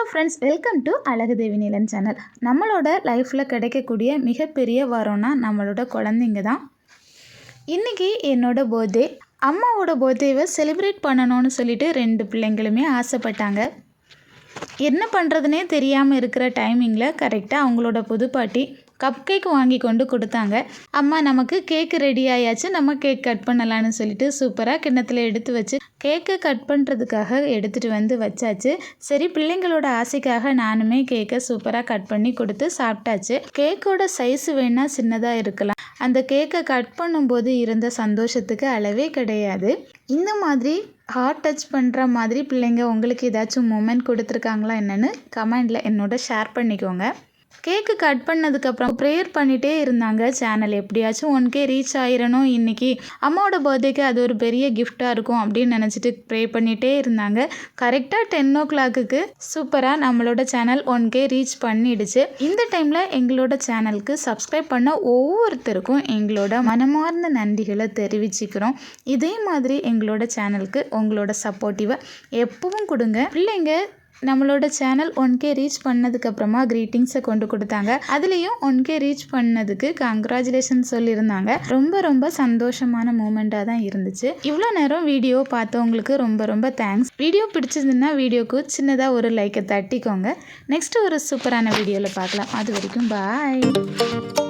Friends, welcome to அழகு தேவி Neelan channel. நம்மளோட லைஃப்பில் கிடைக்கக்கூடிய மிகப்பெரிய வரம்னா நம்மளோட குழந்தைங்க தான். இன்றைக்கி என்னோட பர்த்டே. அம்மாவோட பர்த்டேவை செலிப்ரேட் பண்ணணும்னு சொல்லிட்டு 2 பிள்ளைங்களுமே ஆசைப்பட்டாங்க. என்ன பண்ணுறதுனே தெரியாமல் இருக்கிற டைமிங்கில் கரெக்டாக அவங்களோட புதுப்பாட்டி கப் கேக் வாங்கி கொண்டு கொடுத்தாங்க. அம்மா, நமக்கு கேக்கு ரெடி ஆயாச்சு, நம்ம கேக் கட் பண்ணலான்னு சொல்லிட்டு சூப்பராக கிண்ணத்தில் எடுத்து வச்சு கேக்கை கட் பண்ணுறதுக்காக எடுத்துகிட்டு வந்து வச்சாச்சு. சரி, பிள்ளைங்களோட ஆசைக்காக நானுமே கேக்கை சூப்பராக கட் பண்ணி கொடுத்து சாப்பிட்டாச்சு. கேக்கோட சைஸு வேணால் சின்னதாக இருக்கலாம், அந்த கேக்கை கட் பண்ணும்போது இருந்த சந்தோஷத்துக்கு அளவே கிடையாது. இந்த மாதிரி ஹார்ட் டச் பண்ணுற மாதிரி பிள்ளைங்க உங்களுக்கு ஏதாச்சும் மூமெண்ட் கொடுத்துருக்காங்களா என்னென்னு கமெண்டில் என்னோட ஷேர் பண்ணிக்கோங்க. கேக்கு கட் பண்ணதுக்கப்புறம் ப்ரேயர் பண்ணிகிட்டே இருந்தாங்க. சேனல் எப்படியாச்சும் 1K ரீச் ஆயிடணும், இன்றைக்கி அம்மாவோட பர்த்டேக்கு அது ஒரு பெரிய கிஃப்டாக இருக்கும் அப்படின்னு நினச்சிட்டு ப்ரே பண்ணிகிட்டே இருந்தாங்க. கரெக்டாக 10 o'clock சூப்பராக நம்மளோட சேனல் 1K ரீச் பண்ணிடுச்சு. இந்த டைமில் எங்களோட சேனலுக்கு சப்ஸ்கிரைப் பண்ண ஒவ்வொருத்தருக்கும் எங்களோட மனமார்ந்த நன்றிகளை தெரிவிச்சுக்கிறோம். இதே மாதிரி எங்களோட சேனலுக்கு உங்களோட சப்போர்ட்டிவை எப்பவும் கொடுங்க. பிள்ளைங்க நம்மளோட சேனல் 1K ரீச் பண்ணதுக்கப்புறமா க்ரீட்டிங்ஸை கொண்டு கொடுத்தாங்க. அதுலேயும் 1K ரீச் பண்ணதுக்கு கங்க்ராச்சுலேஷன் சொல்லியிருந்தாங்க. ரொம்ப ரொம்ப சந்தோஷமான மூமெண்ட்டாக தான் இருந்துச்சு. இவ்வளோ நேரம் வீடியோ பார்த்தவங்களுக்கு ரொம்ப ரொம்ப தேங்க்ஸ். வீடியோ பிடிச்சதுன்னா வீடியோக்கு சின்னதாக ஒரு லைக்கை தட்டிக்கோங்க. நெக்ஸ்ட்டு ஒரு சூப்பரான வீடியோவில் பார்க்கலாம். அது வரைக்கும் பாய்.